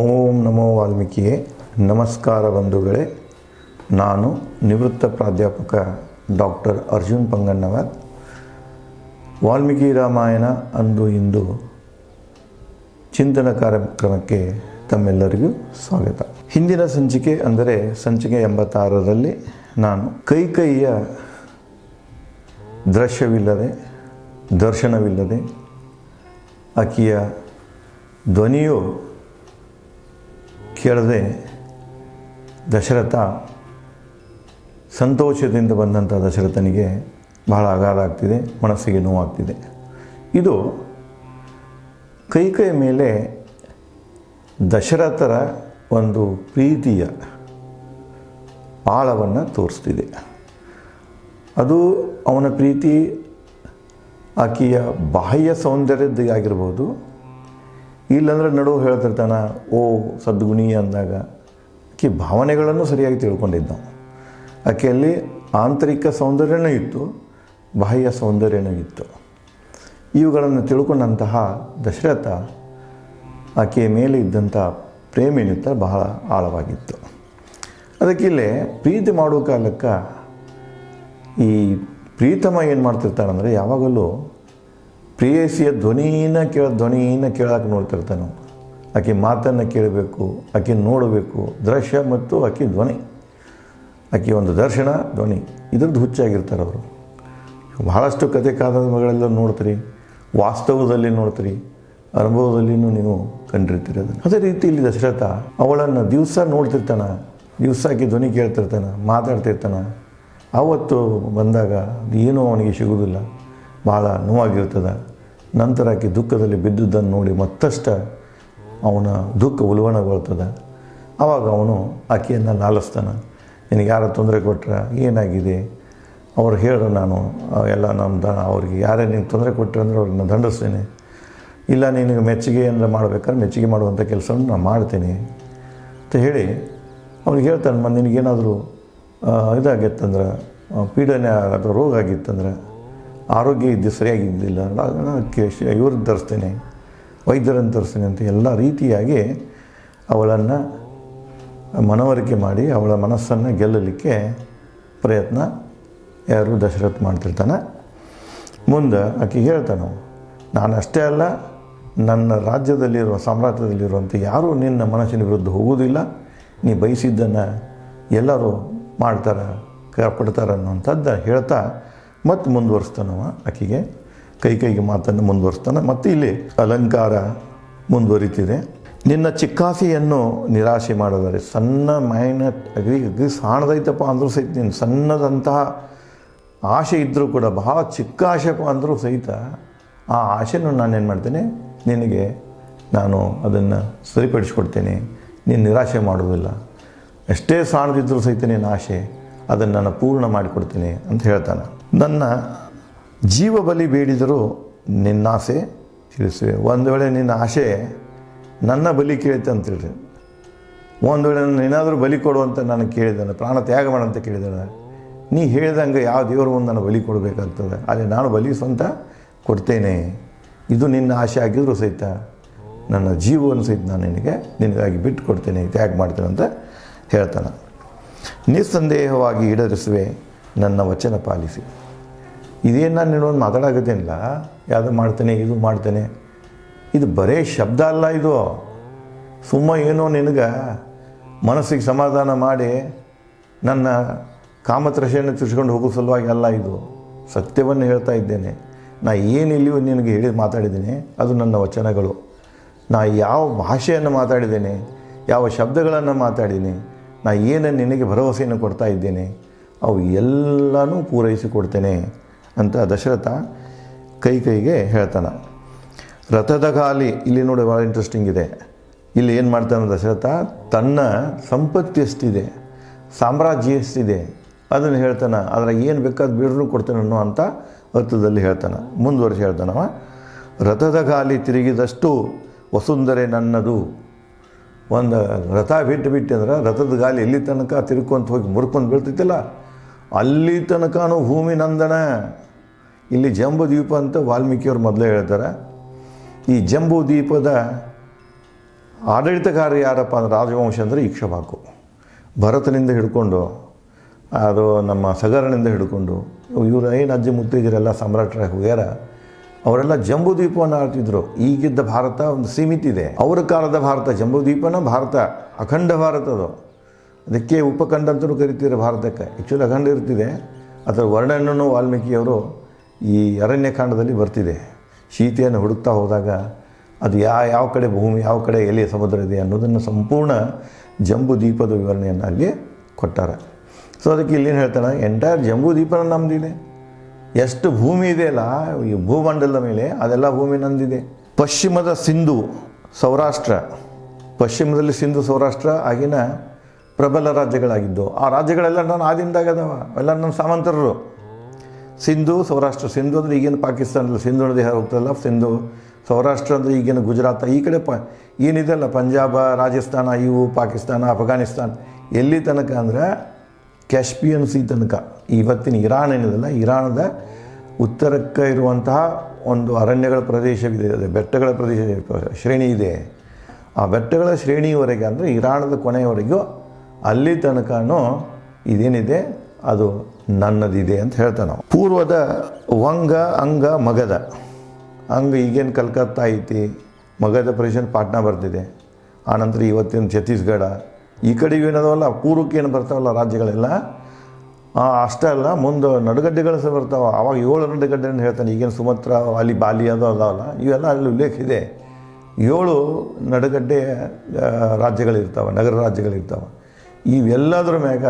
ಓಂ ನಮೋ ವಾಲ್ಮೀಕಿಯೇ. ನಮಸ್ಕಾರ ಬಂಧುಗಳೇ. ನಾನು ನಿವೃತ್ತ ಪ್ರಾಧ್ಯಾಪಕ ಡಾಕ್ಟರ್ ಅರ್ಜುನ್ ಪಂಗಣ್ಣವರ್. ವಾಲ್ಮೀಕಿ ರಾಮಾಯಣ ಅಂದು ಇಂದು ಚಿಂತನ ಕಾರ್ಯಕ್ರಮಕ್ಕೆ ತಮ್ಮೆಲ್ಲರಿಗೂ ಸ್ವಾಗತ. ಹಿಂದಿನ ಸಂಚಿಕೆ ಅಂದರೆ ಸಂಚಿಕೆ 86ರಲ್ಲಿ ನಾನು ಕೈಕೈಯ ದರ್ಶನವಿಲ್ಲದೆ ಆಕೆಯ ಧ್ವನಿಯು ಕೇಳದೆ ದಶರಥ ಸಂತೋಷದಿಂದ ಬಂದಂಥ ದಶರಥನಿಗೆ ಬಹಳ ಆಘಾತ ಆಗ್ತಿದೆ, ಮನಸ್ಸಿಗೆ ನೋವಾಗ್ತಿದೆ. ಇದು ಕೈಕೈ ಮೇಲೆ ದಶರಥರ ಒಂದು ಪ್ರೀತಿಯ ಆಳವನ್ನು ತೋರಿಸ್ತಿದೆ. ಅದು ಅವನ ಪ್ರೀತಿ ಆಕೆಯ ಬಾಹ್ಯ ಸೌಂದರ್ಯದ್ದಾಗಿರ್ಬೋದು, ಇಲ್ಲಾಂದ್ರೆ ನಡುವೆ ಹೇಳ್ತಿರ್ತಾನೆ ಓ ಸದ್ಗುಣಿ ಅಂದಾಗ ಆಕೆ ಭಾವನೆಗಳನ್ನು ಸರಿಯಾಗಿ ತಿಳ್ಕೊಂಡಿದ್ದ. ಆಕೆಯಲ್ಲಿ ಆಂತರಿಕ ಸೌಂದರ್ಯನೂ ಇತ್ತು, ಬಾಹ್ಯ ಸೌಂದರ್ಯನೂ ಇತ್ತು. ಇವುಗಳನ್ನು ತಿಳ್ಕೊಂಡಂತಹ ದಶರಥ ಆಕೆಯ ಮೇಲೆ ಇದ್ದಂಥ ಪ್ರೇಮಿನಿತ ಬಹಳ ಆಳವಾಗಿತ್ತು. ಅದಕ್ಕಿಲ್ಲೇ ಪ್ರೀತಿ ಮಾಡೋ ಕಾಲಕ್ಕೆ ಈ ಪ್ರೀತಮ ಏನು ಮಾಡ್ತಿರ್ತಾನಂದರೆ ಯಾವಾಗಲೂ ಪ್ರೇಯಸಿಯ ಧ್ವನಿಯನ್ನು ಕೇಳೋಕೆ ನೋಡ್ತಿರ್ತಾನೆ. ಆಕೆ ಮಾತನ್ನು ಕೇಳಬೇಕು, ಆಕೆ ನೋಡಬೇಕು, ದೃಶ್ಯ ಮತ್ತು ಆಕೆ ಧ್ವನಿ, ಆಕೆ ಒಂದು ದರ್ಶನ ಧ್ವನಿ, ಇದ್ರದ್ದು ಹುಚ್ಚಾಗಿರ್ತಾರೆ ಅವರು. ಬಹಳಷ್ಟು ಕಥೆ ಕಾದಂಬರಿಗಳೆಲ್ಲ ನೋಡ್ತೀರಿ, ವಾಸ್ತವದಲ್ಲಿ ನೋಡ್ತೀರಿ, ಅನುಭವದಲ್ಲಿಯೂ ನೀವು ಕಂಡಿರ್ತೀರಿ ಅದನ್ನು. ಅದೇ ರೀತಿ ಇಲ್ಲಿ ದಶರಥ ಅವಳನ್ನು ದಿವಸ ನೋಡ್ತಿರ್ತಾನೆ, ದಿವಸ ಆಕೆ ಧ್ವನಿ ಕೇಳ್ತಿರ್ತಾನೆ, ಮಾತಾಡ್ತಿರ್ತಾನೆ. ಆವತ್ತು ಬಂದಾಗ ಏನೂ ಅವನಿಗೆ ಸಿಗುವುದಿಲ್ಲ, ಭಾಳ ನೋವಾಗಿರ್ತದೆ. ನಂತರ ಆಕೆ ದುಃಖದಲ್ಲಿ ಬಿದ್ದುದನ್ನು ನೋಡಿ ಮತ್ತಷ್ಟು ಅವನ ದುಃಖ ಉಲ್ಬಣಗೊಳ್ತದೆ. ಆವಾಗ ಅವನು ಆಕೆಯನ್ನು ಲಾಲಿಸ್ತಾನೆ. ನಿನಗೆ ಯಾರು ತೊಂದರೆ ಕೊಟ್ಟರೆ ಏನಾಗಿದೆ ಅವ್ರು ಹೇಳು, ನಾನು ಎಲ್ಲ ಅವ್ರಿಗೆ ಯಾರೇ ನೀನು ತೊಂದರೆ ಕೊಟ್ಟರೆ ಅಂದರೆ ಅವ್ರನ್ನ ದಂಡಿಸ್ತೇನೆ, ಇಲ್ಲ ನಿನಗೆ ಮೆಚ್ಚುಗೆಯನ್ನು ಮಾಡಬೇಕಾದ್ರೆ ಮೆಚ್ಚುಗೆ ಮಾಡುವಂಥ ಕೆಲಸವನ್ನು ನಾನು ಮಾಡ್ತೇನೆ ಅಂತ ಹೇಳಿ ಅವ್ನಿಗೆ ಹೇಳ್ತಾನೆ. ನಿನಗೇನಾದರೂ ಇದಾಗಿತ್ತಂದ್ರೆ, ಪೀಡನೆ ಅಥವಾ ರೋಗ ಆಗಿತ್ತಂದ್ರೆ, ಆರೋಗ್ಯ ಇದ್ದು ಸರಿಯಾಗಿದ್ದಿಲ್ಲ, ಇವ್ರನ್ನ ತರಿಸ್ತೇನೆ, ವೈದ್ಯರನ್ನು ತರಿಸ್ತೇನೆ ಅಂತ ಎಲ್ಲ ರೀತಿಯಾಗಿ ಅವಳನ್ನು ಮನವರಿಕೆ ಮಾಡಿ ಅವಳ ಮನಸ್ಸನ್ನು ಗೆಲ್ಲಲಿಕ್ಕೆ ಪ್ರಯತ್ನ ಯಾರು ದಶರಥ ಮಾಡ್ತಿರ್ತಾನೆ. ಮುಂದೆ ಆಕೆ ಹೇಳ್ತಾನೆ, ನಾನು ಅಷ್ಟೇ ಅಲ್ಲ, ನನ್ನ ರಾಜ್ಯದಲ್ಲಿರುವ ಸಾಮ್ರಾಜ್ಯದಲ್ಲಿರುವಂಥ ಯಾರೂ ನಿನ್ನ ಮನಸ್ಸಿನ ವಿರುದ್ಧ ಹೋಗುವುದಿಲ್ಲ, ನೀ ಬಯಸಿದ್ದನ್ನು ಎಲ್ಲರೂ ಮಾಡ್ತಾರೆ, ಕಾಪಾಡ್ತಾರೆ ಅನ್ನೋಂಥದ್ದು ಹೇಳ್ತಾ ಮತ್ತು ಮುಂದುವರಿಸ್ತಾನವ. ಆಕೆಗೆ ಕೈಗೆ ಮಾತನ್ನು ಮುಂದುವರಿಸ್ತಾನೆ. ಮತ್ತು ಇಲ್ಲಿ ಅಲಂಕಾರ ಮುಂದುವರಿತಿದೆ. ನಿನ್ನ ಚಿಕ್ಕಾಸೆಯನ್ನು ನಿರಾಶೆ ಮಾಡಿದರೆ, ಸಣ್ಣ ಮೈನ ಅಗ್ರಿ ಸಾಣದೈತಪ್ಪ ಅಂದರೂ ಸಹಿತ, ನೀನು ಸಣ್ಣದಂತಹ ಆಸೆ ಇದ್ದರೂ ಕೂಡ, ಬಹಳ ಚಿಕ್ಕ ಆಸೆಪ್ಪ ಅಂದರೂ ಸಹಿತ ಆ ಆಸೆಯನ್ನು ನಾನೇನು ಮಾಡ್ತೇನೆ, ನಿನಗೆ ನಾನು ಅದನ್ನು ಸರಿಪಡಿಸ್ಕೊಡ್ತೇನೆ, ನೀನು ನಿರಾಶೆ ಮಾಡುವುದಿಲ್ಲ. ಎಷ್ಟೇ ಸಾಣದಿದ್ದರೂ ಸಹಿತ ನಿನ್ನ ಆಸೆ ಅದನ್ನು ನಾನು ಪೂರ್ಣ ಮಾಡಿಕೊಡ್ತೀನಿ ಅಂತ ಹೇಳ್ತಾನೆ. ನನ್ನ ಜೀವ ಬಲಿ ಬೇಡಿದರೂ ನಿನ್ನಾಸೆ ತಿಳಿಸುವೆ. ಒಂದು ವೇಳೆ ನಿನ್ನ ಆಸೆ ನನ್ನ ಬಲಿ ಕೇಳಿತೆ ಅಂತೇಳಿ, ಒಂದು ವೇಳೆ ನಾನು ಏನಾದರೂ ಬಲಿ ಕೊಡುವಂತ ನಾನು ಕೇಳಿದ್ದಾನೆ, ಪ್ರಾಣ ತ್ಯಾಗ ಮಾಡಂತ ಕೇಳಿದ್ದಾನೆ, ನೀ ಹೇಳಿದಂಗೆ ಯಾವ ದೇವರು ಮುಂದೆ ನಾನು ಬಲಿ ಕೊಡಬೇಕಾಗ್ತದೆ, ಅಲ್ಲಿ ನಾನು ಬಲಿ ಸ್ವಂತ ಕೊಡ್ತೇನೆ. ಇದು ನಿನ್ನ ಆಸೆ ಆಗಿದ್ರೂ ಸಹಿತ ನನ್ನ ಜೀವವನ್ನು ಸಹಿತ ನಾನು ನಿನಗಾಗಿ ಬಿಟ್ಟು ಕೊಡ್ತೇನೆ, ತ್ಯಾಗ ಮಾಡ್ತೇನೆ ಅಂತ ಹೇಳ್ತಾನೆ. ನಿಸ್ಸಂದೇಹವಾಗಿ ಈಡೇರಿಸುವೆ, ನನ್ನ ವಚನ ಪಾಲಿಸಿ. ಇದೇನು ನಾನು ನೀನೊಂದು ಮಾತಾಡೋಗತ್ತೇನಿಲ್ಲ, ಯಾವುದು ಮಾಡ್ತೇನೆ, ಇದು ಮಾಡ್ತೇನೆ, ಇದು ಬರೇ ಶಬ್ದ ಅಲ್ಲ. ಇದು ಏನೋ ನಿನಗೆ ಮನಸ್ಸಿಗೆ ಸಮಾಧಾನ ಮಾಡಿ ನನ್ನ ಕಾಮತ್ರಶೆಯನ್ನು ತಿರ್ಸ್ಕೊಂಡು ಹೋಗೋ ಸಲುವಾಗಿ ಅಲ್ಲ, ಇದು ಸತ್ಯವನ್ನು ಹೇಳ್ತಾ ಇದ್ದೇನೆ. ನಾ ಏನಿಲ್ಲಿಯೂ ನಿನಗೆ ಹೇಳಿ ಮಾತಾಡಿದ್ದೀನಿ ಅದು ನನ್ನ ವಚನಗಳು. ನಾ ಯಾವ ಭಾಷೆಯನ್ನು ಮಾತಾಡಿದ್ದೇನೆ, ಯಾವ ಶಬ್ದಗಳನ್ನು ಮಾತಾಡಿದ್ದೀನಿ, ನಾ ಏನೇನು ನಿನಗೆ ಭರವಸೆಯನ್ನು ಕೊಡ್ತಾ ಇದ್ದೇನೆ ಅವು ಎಲ್ಲನೂ ಪೂರೈಸಿಕೊಡ್ತೇನೆ ಅಂತ ದಶರಥ ಕೈಗೆ ಹೇಳ್ತಾನೆ. ರಥದ ಗಾಲಿ, ಇಲ್ಲಿ ನೋಡಿ ಭಾಳ ಇಂಟ್ರೆಸ್ಟಿಂಗ್ ಇದೆ. ಇಲ್ಲಿ ಏನು ಮಾಡ್ತಾನೆ ದಶರಥ, ತನ್ನ ಸಂಪತ್ತಿ ಎಷ್ಟಿದೆ, ಸಾಮ್ರಾಜ್ಯ ಎಷ್ಟಿದೆ ಅದನ್ನು ಹೇಳ್ತಾನೆ, ಅದ್ರಾಗ ಏನು ಬೇಕಾದ ಬೇಡ್ರೂ ಕೊಡ್ತಾನೆ ಅನ್ನೋ ಅಂಥ ಅರ್ಥದಲ್ಲಿ ಹೇಳ್ತಾನೆ. ಮುಂದುವರಿಸಿ ಹೇಳ್ತಾನವ, ರಥದ ಗಾಲಿ ತಿರುಗಿದಷ್ಟು ವಸುಂಧರೆ ನನ್ನದು. ಒಂದು ರಥ ಬಿಟ್ಟು ಅಂದ್ರೆ ರಥದ ಗಾಲಿ ಎಲ್ಲಿ ತನಕ ತಿರ್ಕೊಂತ ಹೋಗಿ ಮುರ್ಕೊಂಡು ಬೀಳ್ತೈತಿಲ್ಲ, ಅಲ್ಲಿ ತನಕನೂ ಭೂಮಿ ನಂದನ. ಇಲ್ಲಿ ಜಂಬೂ ದ್ವೀಪ ಅಂತ ವಾಲ್ಮೀಕಿಯವ್ರು ಮೊದಲೇ ಹೇಳ್ತಾರೆ. ಈ ಜಂಬೂ ದ್ವೀಪದ ಆಡಳಿತಗಾರ ಯಾರಪ್ಪ ಅಂದ್ರೆ ರಾಜವಂಶ ಅಂದರೆ ಇಕ್ಷ್ವಾಕು. ಭರತನಿಂದ ಹಿಡ್ಕೊಂಡು ಅದು ನಮ್ಮ ಸಗರನಿಂದ ಹಿಡ್ಕೊಂಡು ಇವರು ಏನು ಅಜ್ಜಿ ಮುತ್ತೈದರೆಲ್ಲ ಸಾಮ್ರಾಟರ ಹೋಗ್ಯಾರ, ಅವರೆಲ್ಲ ಜಂಬೂದ್ವೀಪವನ್ನು ಆಳ್ತಿದ್ರು. ಈಗಿದ್ದ ಭಾರತ ಒಂದು ಸೀಮಿತ ಇದೆ. ಅವರ ಕಾಲದ ಭಾರತ ಜಂಬೂದ್ವೀಪನ ಭಾರತ ಅಖಂಡ ಭಾರತ ಅದು. ಅದಕ್ಕೆ ಉಪಖಂಡ ಅಂತಲೂ ಕರಿತೀರ ಭಾರತಕ್ಕೆ. ಆ್ಯಕ್ಚುಲಿ ಅಖಂಡ ಇರ್ತಿದೆ. ಅದರ ವರ್ಣನೆಯನ್ನು ವಾಲ್ಮೀಕಿಯವರು ಈ ಅರಣ್ಯಕಾಂಡದಲ್ಲಿ ಬರ್ತಿದೆ. ಸೀತೆಯನ್ನು ಹುಡುಕ್ತಾ ಹೋದಾಗ ಅದು ಯಾವ ಕಡೆ ಭೂಮಿ, ಯಾವ ಕಡೆ ಎಲ್ಲಿ ಸಮುದ್ರ ಇದೆ ಅನ್ನೋದನ್ನು ಸಂಪೂರ್ಣ ಜಂಬೂದ್ವೀಪದ ವಿವರಣೆಯನ್ನು ಅಲ್ಲಿ ಕೊಟ್ಟಾರೆ. ಸೊ ಅದಕ್ಕೆ ಇಲ್ಲೇನು ಹೇಳ್ತಾನೆ, ಎಂಟೈರ್ ಜಂಬೂದ್ವೀಪನ ನಮ್ಮದಿದೆ. ಎಷ್ಟು ಭೂಮಿ ಇದೆಯಲ್ಲ ಈ ಭೂಮಂಡಲದ ಮೇಲೆ ಅದೆಲ್ಲ ಭೂಮಿ ನಂದಿದೆ. ಪಶ್ಚಿಮದ ಸಿಂಧು ಸೌರಾಷ್ಟ್ರ, ಪಶ್ಚಿಮದಲ್ಲಿ ಸಿಂಧು ಸೌರಾಷ್ಟ್ರ ಆಗಿನ ಪ್ರಬಲ ರಾಜ್ಯಗಳಾಗಿದ್ದು. ಆ ರಾಜ್ಯಗಳೆಲ್ಲ ನಾನು ಆದಿಂದಾಗದವ, ಎಲ್ಲ ನನ್ನ ಸಾಮಂತರರು. ಸಿಂಧು ಸೌರಾಷ್ಟ್ರ, ಸಿಂಧು ಅಂದರೆ ಈಗೇನು ಪಾಕಿಸ್ತಾನದಲ್ಲಿ ಸಿಂಧು ನದಿ ಹೋಗ್ತದಲ್ಲ ಸಿಂಧು, ಸೌರಾಷ್ಟ್ರ ಅಂದರೆ ಈಗೇನು ಗುಜರಾತ್, ಈ ಕಡೆ ಏನಿದೆಯಲ್ಲ ಪಂಜಾಬ, ರಾಜಸ್ಥಾನ, ಇವು ಪಾಕಿಸ್ತಾನ, ಅಫ್ಘಾನಿಸ್ತಾನ, ಎಲ್ಲಿ ತನಕ ಅಂದರೆ ಕ್ಯಾಸ್ಪಿಯನ್ ಸಿ ತನಕ. ಇವತ್ತಿನ ಇರಾನ್ ಏನಿದೆಲ್ಲ, ಇರಾನದ ಉತ್ತರಕ್ಕೆ ಇರುವಂತಹ ಒಂದು ಅರಣ್ಯಗಳ ಪ್ರದೇಶವಿದೆ, ಅದು ಬೆಟ್ಟಗಳ ಪ್ರದೇಶ ಶ್ರೇಣಿ ಇದೆ. ಆ ಬೆಟ್ಟಗಳ ಶ್ರೇಣಿಯವರೆಗೆ ಅಂದರೆ ಇರಾನದ ಕೊನೆಯವರೆಗೂ ಅಲ್ಲಿ ತನಕನೂ ಇದೇನಿದೆ ಅದು ನನ್ನದಿದೆ ಅಂತ ಹೇಳ್ತಾನೆ. ಪೂರ್ವದ ವಂಗ, ಅಂಗ, ಮಗಧ. ಅಂಗ ಈಗೇನು ಕಲ್ಕತ್ತಾ ಐತಿ, ಮಗಧ ಪ್ರದೇಶ ಪಾಟ್ನಾ ಬರ್ತಿದೆ. ಆನಂತರ ಇವತ್ತಿನ ಛತ್ತೀಸ್ಗಢ, ಈ ಕಡೆ ಏನದವಲ್ಲ ಪೂರ್ವಕ್ಕೆ ಏನು ಬರ್ತಾವಲ್ಲ ರಾಜ್ಯಗಳೆಲ್ಲ, ಅಷ್ಟೇ ಅಲ್ಲ ಮುಂದೆ ನಡುಗಡ್ಡೆಗಳು ಸಹ ಬರ್ತಾವೆ. ಆವಾಗ 7 ನಡುಗಡ್ಡೆ ಅಂತ ಹೇಳ್ತಾನೆ. ಈಗೇನು ಸುಮತ್ರ, ಅಲ್ಲಿ ಬಾಲಿ ಅದು ಅದಾವಲ್ಲ ಇವೆಲ್ಲ ಅಲ್ಲಿ ಉಲ್ಲೇಖ ಇದೆ. 7 ನಡುಗಡ್ಡೆ ರಾಜ್ಯಗಳಿರ್ತಾವೆ, ನಗರ ರಾಜ್ಯಗಳಿರ್ತಾವೆ. ಇವೆಲ್ಲದರ ಮ್ಯಾಗ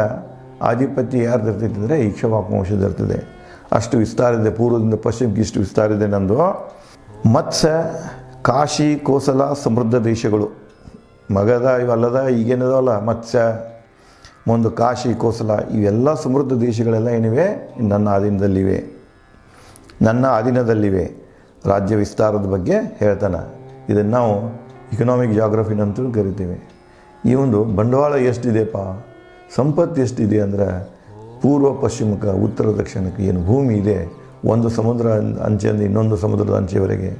ಆಧಿಪತ್ಯ ಯಾರ್ದು ಇರ್ತೈತೆ ಅಂದರೆ ಇಕ್ಷ್ವಾಕು ವಂಶದಿರ್ತದೆ. ಅಷ್ಟು ವಿಸ್ತಾರ ಇದೆ, ಪೂರ್ವದಿಂದ ಪಶ್ಚಿಮಕ್ಕೆ ಇಷ್ಟು ವಿಸ್ತಾರ ಇದೆ ನಂದು. ಮತ್ಸ್ಯ, ಕಾಶಿ, ಕೋಸಲ ಸಮೃದ್ಧ ದೇಶಗಳು. ಮಗಧ ಇವೆಲ್ಲದ ಈಗೇನಿದಾವಲ್ಲ ಮತ್ಸ್ಯ, ಮುಂದೆ ಕಾಶಿ, ಕೋಸಲ, ಇವೆಲ್ಲ ಸಮೃದ್ಧ ದೇಶಗಳೆಲ್ಲ ಏನಿವೆ ನನ್ನ ಅಧೀನದಲ್ಲಿವೆ, ನನ್ನ ಅಧೀನದಲ್ಲಿವೆ. ರಾಜ್ಯ ವಿಸ್ತಾರದ ಬಗ್ಗೆ ಹೇಳ್ತಾನೆ. ಇದನ್ನು ನಾವು ಇಕನಾಮಿಕ್ ಜಾಗ್ರಫಿನಂತೂ ಕರಿತೀವಿ. ಈ ಒಂದು ಬಂಡವಾಳ ಎಷ್ಟಿದೆಪ್ಪ, ಸಂಪತ್ತು ಎಷ್ಟಿದೆ ಅಂದರೆ ಪೂರ್ವ ಪಶ್ಚಿಮಕ್ಕೆ, ಉತ್ತರ ದಕ್ಷಿಣಕ್ಕೆ ಏನು ಭೂಮಿ ಇದೆ, ಒಂದು ಸಮುದ್ರ ಅಂಚೆಯಿಂದ ಇನ್ನೊಂದು ಸಮುದ್ರದ ಅಂಚೆವರೆಗೆ,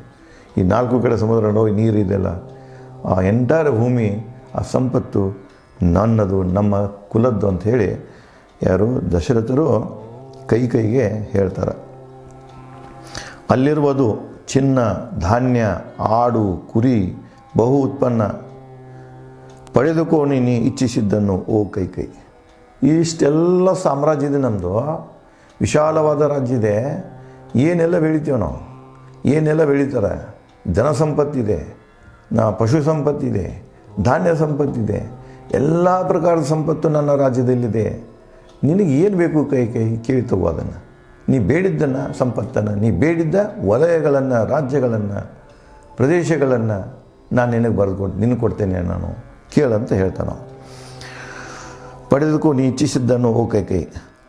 ಈ 4 ಕಡೆ ಸಮುದ್ರ ನೋಡಿ ನೀರು ಇದೆಯಲ್ಲ, ಆ ಎಂಟೈರ್ ಭೂಮಿ, ಆ ಸಂಪತ್ತು ನನ್ನದು, ನಮ್ಮ ಕುಲದ್ದು ಅಂಥೇಳಿ ಯಾರು ದಶರಥರು ಕೈಗೆ ಹೇಳ್ತಾರೆ. ಅಲ್ಲಿರುವುದು ಚಿನ್ನ, ಧಾನ್ಯ, ಆಡು, ಕುರಿ, ಬಹು ಉತ್ಪನ್ನ. ಪಡೆದುಕೋ ನೀನು ಇಚ್ಛಿಸಿದ್ದನ್ನು ಓ ಕೈ. ಇಷ್ಟೆಲ್ಲ ಸಾಮ್ರಾಜ್ಯ ಇದೆ ನಮ್ಮದು, ವಿಶಾಲವಾದ ರಾಜ್ಯ ಇದೆ. ಏನೆಲ್ಲ ಬೆಳಿತೀವಿ ನಾವು, ಏನೆಲ್ಲ ಬೆಳೀತಾರೆ. ಧನ ಸಂಪತ್ತಿದೆ, ಪಶು ಸಂಪತ್ತಿದೆ, ಧಾನ್ಯ ಸಂಪತ್ತಿದೆ, ಎಲ್ಲ ಪ್ರಕಾರದ ಸಂಪತ್ತು ನನ್ನ ರಾಜ್ಯದಲ್ಲಿದೆ. ನಿನಗೆ ಏನು ಬೇಕು ಕೈ ಕೇಳಿ ತಗೋ ಅದನ್ನು. ನೀ ಬೇಡಿದ್ದನ್ನು, ಸಂಪತ್ತನ್ನು, ನೀ ಬೇಡಿದ್ದ ವಲಯಗಳನ್ನು, ರಾಜ್ಯಗಳನ್ನು, ಪ್ರದೇಶಗಳನ್ನು ನಾನು ನಿನಗೆ ನಿನಗೆ ಕೊಡ್ತೇನೆ, ನಾನು ಕೇಳಂತ ಹೇಳ್ತಾನೆ. ಪಡೆದಕ್ಕೂ ನೀ ಇಚ್ಛಿಸಿದ್ದನ್ನು ಓ ಕೈ,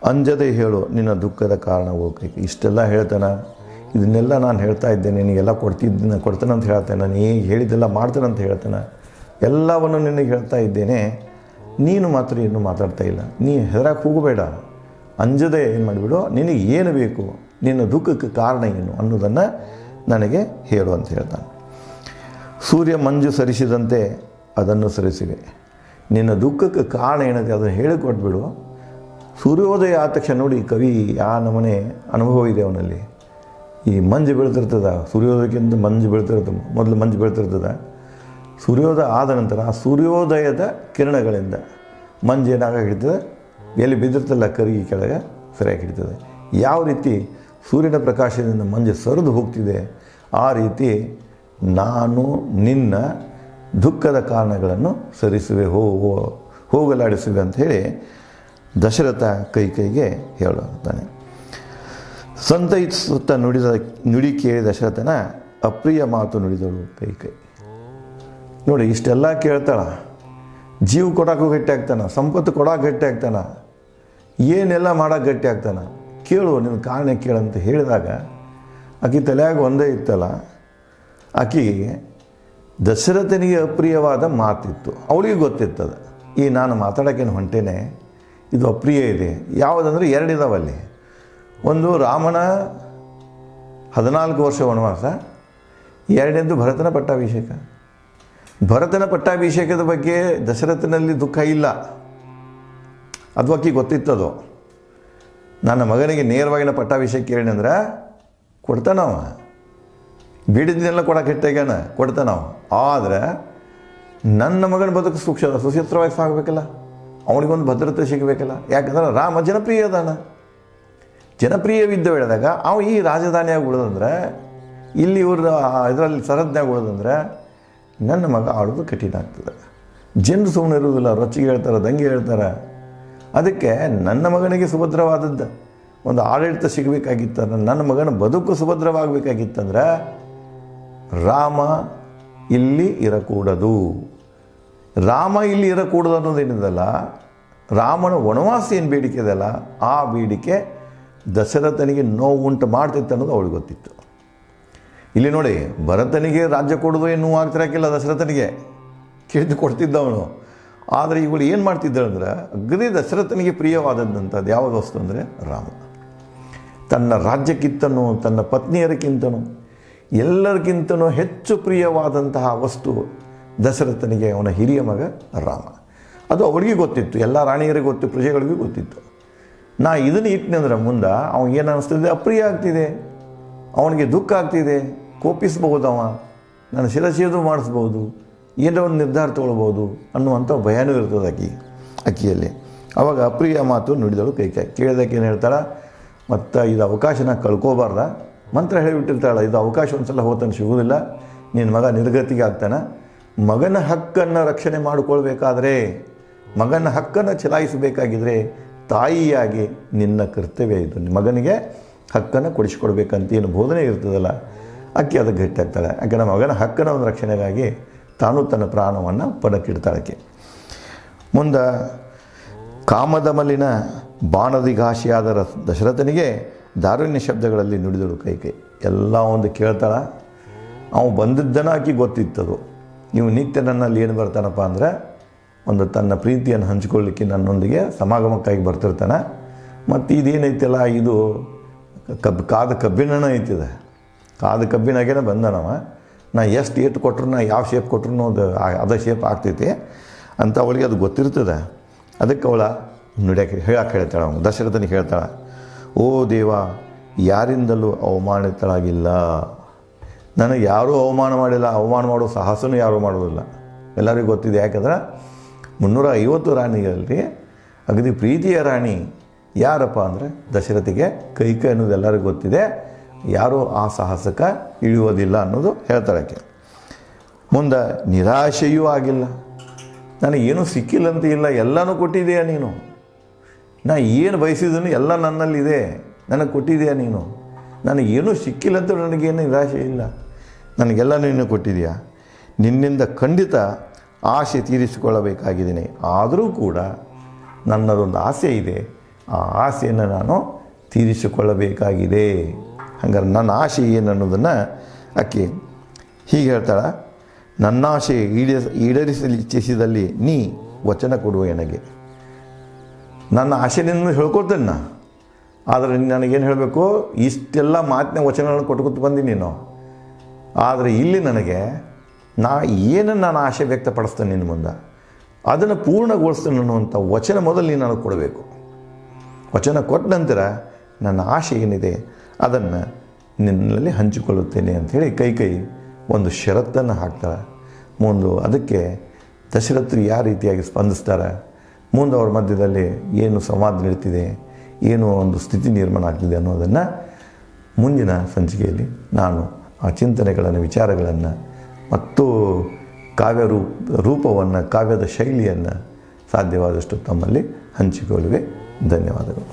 ಅಂಜದೆ ಹೇಳು ನಿನ್ನ ದುಃಖದ ಕಾರಣ ಓ ಕೈ. ಇಷ್ಟೆಲ್ಲ ಹೇಳ್ತಾನೆ. ಇದನ್ನೆಲ್ಲ ನಾನು ಹೇಳ್ತಾ ಇದ್ದೇನೆ, ನಿನಗೆಲ್ಲ ಕೊಡ್ತೇನೆ ಅಂತ ಹೇಳ್ತೇನೆ, ನಾನು ಹೇಳಿದ್ದೆಲ್ಲ ಮಾಡ್ತೇನೆ ಅಂತ ಹೇಳ್ತೇನೆ, ಎಲ್ಲವನ್ನು ನಿನಗೆ ಹೇಳ್ತಾ ಇದ್ದೇನೆ. ನೀನು ಮಾತ್ರ ಇನ್ನೂ ಮಾತಾಡ್ತಾ ಇಲ್ಲ. ನೀ ಹೆದರಕ್ಕೆ ಹೋಗಬೇಡ, ಅಂಜದೆ ಏನು ಮಾಡಿಬಿಡು, ನಿನಗೆ ಏನು ಬೇಕು, ನಿನ್ನ ದುಃಖಕ್ಕೆ ಕಾರಣ ಏನು ಅನ್ನೋದನ್ನು ನನಗೆ ಹೇಳು ಅಂತ ಹೇಳ್ತಾನೆ. ಸೂರ್ಯ ಮಂಜು ಸರಿಸಿದಂತೆ ಅದನ್ನು ಸರಿಸಿವೆ. ನಿನ್ನ ದುಃಖಕ್ಕೆ ಕಾರಣ ಏನಿದೆ ಅದನ್ನು ಹೇಳಿಕೊಟ್ಬಿಡು. ಸೂರ್ಯೋದಯ ಆದ ತಕ್ಷಣ ನೋಡಿ ಕವಿ ಆ ನಮನೆ ಅನುಭವ ಇದೆ ಅವನಲ್ಲಿ. ಈ ಮಂಜು ಬೀಳ್ತಿರ್ತದೆ, ಸೂರ್ಯೋದಯಕ್ಕಿಂತ ಮಂಜು ಬೀಳ್ತಿರ್ತದೆ, ಮೊದಲು ಮಂಜು ಬೀಳ್ತಿರ್ತದೆ. ಸೂರ್ಯೋದಯ ಆದ ನಂತರ ಆ ಸೂರ್ಯೋದಯದ ಕಿರಣಗಳಿಂದ ಮಂಜು ಏನಾಗ ಹಿಡಿತದೆ, ಎಲ್ಲಿ ಬಿದ್ದಿರ್ತಲ್ಲ ಕರಿಗೆ ಕೆಳಗೆ ಸರಿಯಾಗಿ ಹಿಡಿತದೆ. ಯಾವ ರೀತಿ ಸೂರ್ಯನ ಪ್ರಕಾಶದಿಂದ ಮಂಜು ಸರಿದು ಹೋಗ್ತಿದೆ, ಆ ರೀತಿ ನಾನು ನಿನ್ನ ದುಃಖದ ಕಾರಣಗಳನ್ನು ಸರಿಸುವೆ, ಹೋಗಲಾಡಿಸುವೆ ಅಂಥೇಳಿ ದಶರಥ ಕೈಗೆ ಹೇಳುತ್ತಾನೆ. ಸಂತೈಸುತ್ತಾ ನುಡಿ ಕೇಳಿ ದಶರಥನ ಅಪ್ರಿಯ ಮಾತು ನುಡಿದಳು ಕೈ. ನೋಡಿ ಇಷ್ಟೆಲ್ಲ ಕೇಳ್ತಾಳ, ಜೀವ ಕೊಡೋಕ್ಕೂ ಗಟ್ಟಿ ಆಗ್ತಾನೆ, ಸಂಪತ್ತು ಕೊಡೋಕೆ ಗಟ್ಟಿ ಆಗ್ತಾನೆ, ಏನೆಲ್ಲ ಮಾಡೋಕೆ ಗಟ್ಟಿ ಆಗ್ತಾನೆ. ಕೇಳು, ನಿನ್ನ ಕಾರಣ ಕೇಳಂತ ಹೇಳಿದಾಗ ಆಕೆ ತಲೆಯಾಗ ಒಂದೇ ಇತ್ತಲ್ಲ, ಆಕೆಗೆ ದಶರಥನಿಗೆ ಅಪ್ರಿಯವಾದ ಮಾತಿತ್ತು. ಅವಳಿಗೆ ಗೊತ್ತಿರ್ತದೆ, ಈ ನಾನು ಮಾತಾಡೋಕ್ಕೇನು ಹೊಂಟೇನೆ, ಇದು ಅಪ್ರಿಯ ಇದೆ. ಯಾವುದಂದ್ರೆ 2 ಇದಾವಲ್ಲಿ. ಒಂದು ರಾಮನ 14 ವರ್ಷ ವನವಾಸ, 2ನೇದು ಭರತನ ಪಟ್ಟಾಭಿಷೇಕ. ಭರತನ ಪಟ್ಟಾಭಿಷೇಕದ ಬಗ್ಗೆ ದಶರಥನಲ್ಲಿ ದುಃಖ ಇಲ್ಲ, ಅದು ಆಕೆ ಗೊತ್ತಿತ್ತದು. ನನ್ನ ಮಗನಿಗೆ ನೇರವಾಗಿನ ಪಟ್ಟಾಭಿಷೇಕ ಕೇಳಿ ಅಂದ್ರೆ ಕೊಡ್ತಾನವ, ಬೇಡಿದ್ದನ್ನೆಲ್ಲ ಕೊಡೋಕೆ ಹಿಟ್ಟಾಗ್ಯಾನ, ಕೊಡ್ತಾನವ. ಆದರೆ ನನ್ನ ಮಗನ ಬದುಕು ಸುಚಿತ್ರವಾಗಿ ಸಾಗಬೇಕಲ್ಲ, ಅವನಿಗೊಂದು ಭದ್ರತೆ ಸಿಗಬೇಕಲ್ಲ. ಯಾಕಂದ್ರೆ ರಾಮ ಜನಪ್ರಿಯ ಅದಾನ, ಜನಪ್ರಿಯವಿದ್ದ ಹೇಳಿದಾಗ ಅವ ಈ ರಾಜಧಾನಿಯಾಗಿ ಉಳಿದಂದ್ರೆ, ಇಲ್ಲಿ ಇವ್ರ ಇದರಲ್ಲಿ ಸರಹದ್ನಾಗ ಉಳಿದಂದ್ರೆ ನನ್ನ ಮಗ ಆಡೋದು ಕಠಿಣ ಆಗ್ತದೆ. ಜನರು ಸುಮ್ಮನೆ ಇರುವುದಿಲ್ಲ, ರೊಚ್ಚಿಗೆ ಹೇಳ್ತಾರೆ, ದಂಗೆ ಹೇಳ್ತಾರೆ. ಅದಕ್ಕೆ ನನ್ನ ಮಗನಿಗೆ ಸುಭದ್ರವಾದದ್ದು ಒಂದು ಆಡಳಿತ ಸಿಗಬೇಕಾಗಿತ್ತು, ನನ್ನ ಮಗನ ಬದುಕು ಸುಭದ್ರವಾಗಬೇಕಾಗಿತ್ತಂದ್ರೆ ರಾಮ ಇಲ್ಲಿ ಇರಕೂಡದು. ರಾಮ ಇಲ್ಲಿ ಇರಕೂಡದು ಅನ್ನೋದೇನಿದಲ್ಲ, ರಾಮನ ವನವಾಸ ಏನು ಬೇಡಿಕೆ ಇದೆಯಲ್ಲ, ಆ ಬೇಡಿಕೆ ದಶರಥನಿಗೆ ನೋವು ಉಂಟು ಮಾಡ್ತಿತ್ತು ಅನ್ನೋದು ಅವಳಿಗೆ ಗೊತ್ತಿತ್ತು. ಇಲ್ಲಿ ನೋಡಿ, ಭರತನಿಗೆ ರಾಜ್ಯ ಕೊಡೋದು ಏನು ನೋವು ಆಗ್ತಿರಕ್ಕಿಲ್ಲ, ದಶರಥನಿಗೆ ಕೇಳಿದ್ದು ಕೊಡ್ತಿದ್ದವನು. ಆದರೆ ಇವಳು ಏನು ಮಾಡ್ತಿದ್ದಾಳೆ ಅಂದ್ರೆ, ಅಗದಿ ದಶರಥನಿಗೆ ಪ್ರಿಯವಾದದ್ದಂಥದ್ದು ಯಾವುದು ವಸ್ತು ಅಂದರೆ ರಾಮ. ತನ್ನ ರಾಜ್ಯಕ್ಕಿಂತನೂ ತನ್ನ ಪತ್ನಿಯರಕ್ಕಿಂತನೂ ಎಲ್ಲರಿಗಿಂತನೂ ಹೆಚ್ಚು ಪ್ರಿಯವಾದಂತಹ ವಸ್ತು ದಶರಥನಿಗೆ ಅವನ ಹಿರಿಯ ಮಗ ರಾಮ. ಅದು ಅವಳಿಗೆ ಗೊತ್ತಿತ್ತು, ಎಲ್ಲ ರಾಣಿಯರಿಗೆ ಗೊತ್ತು, ಪ್ರಜೆಗಳಿಗೂ ಗೊತ್ತಿತ್ತು. ನಾ ಇದನ್ನು ಇಟ್ಟನಂದ್ರೆ ಮುಂದೆ ಅವನಿಗೆ ಏನು ಅನ್ನಿಸ್ತಿದೆ, ಅಪ್ರಿಯ ಆಗ್ತಿದೆ, ಅವನಿಗೆ ದುಃಖ ಆಗ್ತಿದೆ, ಕೋಪಿಸ್ಬೋದು, ಅವ ನನ್ನ ಶಿರಸೇದು ಮಾಡಿಸ್ಬೋದು, ಏನೋ ಒಂದು ನಿರ್ಧಾರ ತೊಗೊಳ್ಬೋದು ಅನ್ನುವಂಥ ಭಯನೂ ಇರ್ತದೆ ಅಕ್ಕಿಯಲ್ಲಿ. ಆವಾಗ ಅಪ್ರಿಯ ಮಾತು ನುಡಿದಳು ಕೈಕೈ. ಕೇಳಿದಕ್ಕೆ ಏನು ಹೇಳ್ತಾಳೆ, ಮತ್ತು ಇದು ಅವಕಾಶನ ಕಳ್ಕೋಬಾರ್ದ, ಮಂತ್ರ ಹೇಳಿಬಿಟ್ಟಿರ್ತಾಳೆ, ಇದು ಅವಕಾಶ ಒಂದು ಸಲ ಹೋತಂಗೆ ಸಿಗೋದಿಲ್ಲ, ನಿನ್ನ ಮಗ ನಿರ್ಗತಿಗೆ ಆಗ್ತಾನೆ. ಮಗನ ಹಕ್ಕನ್ನು ರಕ್ಷಣೆ ಮಾಡಿಕೊಳ್ಬೇಕಾದ್ರೆ, ಮಗನ ಹಕ್ಕನ್ನು ಚಲಾಯಿಸಬೇಕಾಗಿದ್ದರೆ ತಾಯಿಯಾಗಿ ನಿನ್ನ ಕರ್ತವ್ಯ ಇದು, ಮಗನಿಗೆ ಹಕ್ಕನ್ನು ಕೊಡಿಸ್ಕೊಡ್ಬೇಕಂತ ಏನು ಬೋಧನೆ ಇರ್ತದಲ್ಲ, ಅಕ್ಕಿ ಅದಕ್ಕೆ ಗಟ್ಟಿಯಾಗ್ತಾಳೆ. ಯಾಕೆಂದರೆ ಮಗನ ಹಕ್ಕನ ಒಂದು ರಕ್ಷಣೆಗಾಗಿ ತಾನು ತನ್ನ ಪ್ರಾಣವನ್ನು ಪಣಕ್ಕಿಡ್ತಾಳಕ್ಕೆ. ಮುಂದೆ ಕಾಮದ ಮಲ್ಲಿನ ಬಾಣದಿಗಾಶಿಯಾದ ದಶರಥನಿಗೆ ದಾರುಣ್ಯ ಶಬ್ದಗಳಲ್ಲಿ ನುಡಿದಳು ಕೈಕೈ. ಎಲ್ಲ ಒಂದು ಕೇಳ್ತಾಳ. ಅವ ಬಂದಿದ್ದನ ಆಕೆ ಗೊತ್ತಿತ್ತದು. ನೀವು ನಿತ್ಯ ನನ್ನಲ್ಲಿ ಏನು ಬರ್ತಾನಪ್ಪ ಅಂದರೆ, ಒಂದು ತನ್ನ ಪ್ರೀತಿಯನ್ನು ಹಂಚಿಕೊಳ್ಳಿಕ್ಕೆ ನನ್ನೊಂದಿಗೆ ಸಮಾಗಮಕ್ಕಾಗಿ ಬರ್ತಿರ್ತಾನೆ. ಮತ್ತು ಇದೇನೈತಲ್ಲ, ಇದು ಕಾದ ಕಬ್ಬಿಣ ಐತಿದೆ, ಕಾದ ಕಬ್ಬಿನಾಗೇನೆ ಬಂದನವ. ನಾ ಎಷ್ಟು ಏಟು ಕೊಟ್ರು, ನಾ ಯಾವ ಶೇಪ್ ಕೊಟ್ರು ಅದ ಶೇಪ್ ಆಗ್ತೈತಿ ಅಂತ ಅವಳಿಗೆ ಅದು ಗೊತ್ತಿರ್ತದೆ. ಅದಕ್ಕೆ ಅವಳ ಹೇಳಕ್ಕೆ ಹೇಳ್ತಾಳೆ, ಅವನು ದಶರಥನಿಗೆ ಹೇಳ್ತಾಳೆ, ಓ ದೇವ, ಯಾರಿಂದಲೂ ಅವಮಾನಿತಳಾಗಿಲ್ಲ, ನನಗೆ ಯಾರೂ ಅವಮಾನ ಮಾಡಿಲ್ಲ, ಅವಮಾನ ಮಾಡೋ ಸಾಹಸನೂ ಯಾರೂ ಮಾಡೋದಿಲ್ಲ. ಎಲ್ಲರಿಗೂ ಗೊತ್ತಿದೆ. ಯಾಕಂದ್ರೆ 350 ರಾಣಿಗಳಲ್ಲಿ ಅಗದಿ ಪ್ರೀತಿಯ ರಾಣಿ ಯಾರಪ್ಪ ಅಂದರೆ ದಶರಥಿಗೆ ಕೈಕೈ ಅನ್ನೋದು ಎಲ್ಲರಿಗೂ ಗೊತ್ತಿದೆ. ಯಾರೂ ಆ ಸಾಹಸಕ್ಕೆ ಇಳಿಯೋದಿಲ್ಲ ಅನ್ನೋದು ಹೇಳ್ತಾಳಕ್ಕೆ. ಮುಂದೆ ನಿರಾಶೆಯೂ ಆಗಿಲ್ಲ, ನನಗೇನೂ ಸಿಕ್ಕಿಲ್ಲಂತ ಇಲ್ಲ, ಎಲ್ಲನೂ ಕೊಟ್ಟಿದೆಯಾ ನೀನು, ನಾ ಏನು ಬಯಸಿದನು ಎಲ್ಲ ನನ್ನಲ್ಲಿದೆ, ನನಗೆ ಕೊಟ್ಟಿದೆಯಾ ನೀನು, ನನಗೇನೂ ಸಿಕ್ಕಿಲ್ಲಂತ ನನಗೇನು ನಿರಾಶೆ ಇಲ್ಲ, ನನಗೆಲ್ಲ ನೀನು ಕೊಟ್ಟಿದೆಯಾ, ನಿನ್ನಿಂದ ಖಂಡಿತ ಆಸೆ ತೀರಿಸಿಕೊಳ್ಳಬೇಕಾಗಿದ್ದೀನಿ. ಆದರೂ ಕೂಡ ನನ್ನದೊಂದು ಆಸೆ ಇದೆ, ಆ ಆಸೆಯನ್ನು ನಾನು ತೀರಿಸಿಕೊಳ್ಳಬೇಕಾಗಿದೆ. ಹಂಗಾರೆ ನನ್ನ ಆಸೆ ಏನು ಅನ್ನೋದನ್ನು ಆಕೆ ಹೀಗೆ ಹೇಳ್ತಾಳೆ, ನನ್ನ ಆಸೆ ಈಡೇರಿಸಲು ಇಚ್ಛಿಸಿದಲ್ಲಿ ನೀ ವಚನ ಕೊಡುವ ನನಗೆ. ನನ್ನ ಆಸೆ ನಿನ್ನ ಹೇಳ್ಕೊಡ್ತೇನೆ ನಾ, ಆದರೆ ನನಗೇನು ಹೇಳಬೇಕು, ಇಷ್ಟೆಲ್ಲ ಮಾತಿನ ವಚನಗಳನ್ನು ಕೊಟ್ಕೊತ ಬಂದಿ ನೀನು. ಆದರೆ ಇಲ್ಲಿ ನನಗೆ ಏನನ್ನು ನಾನು ಆಸೆ ವ್ಯಕ್ತಪಡಿಸ್ತೇನೆ ನಿನ್ನ ಮುಂದೆ, ಅದನ್ನು ಪೂರ್ಣಗೊಳಿಸ್ತೇನೆ ಅನ್ನುವಂಥ ವಚನ ಮೊದಲು ನೀನು ನನಗೆ ಕೊಡಬೇಕು. ವಚನ ಕೊಟ್ಟ ನಂತರ ನನ್ನ ಆಸೆ ಏನಿದೆ ಅದನ್ನು ನಿನ್ನಲ್ಲಿ ಹಂಚಿಕೊಳ್ಳುತ್ತೇನೆ ಅಂಥೇಳಿ ಕೈಕೈ ಒಂದು ಷರತ್ತನ್ನು ಹಾಕ್ತಾಳೆ. ಮುಂದೆ ಅದಕ್ಕೆ ದಶರಥರು ಯಾವ ರೀತಿಯಾಗಿ ಸ್ಪಂದಿಸ್ತಾರೆ, ಮುಂದೆ ಅವ್ರ ಮಧ್ಯದಲ್ಲಿ ಏನು ಸಂವಾದ ನಡೀತಿದೆ, ಏನು ಒಂದು ಸ್ಥಿತಿ ನಿರ್ಮಾಣ ಆಗ್ತಿದೆ ಅನ್ನೋದನ್ನು ಮುಂದಿನ ಸಂಚಿಕೆಯಲ್ಲಿ ನಾನು ಆ ಚಿಂತನೆಗಳನ್ನು, ವಿಚಾರಗಳನ್ನು ಮತ್ತು ಕಾವ್ಯ ರೂಪವನ್ನು, ಕಾವ್ಯದ ಶೈಲಿಯನ್ನು ಸಾಧ್ಯವಾದಷ್ಟು ತಮ್ಮಲ್ಲಿ ಹಂಚಿಕೊಳ್ಳುವೆ. ಧನ್ಯವಾದಗಳು.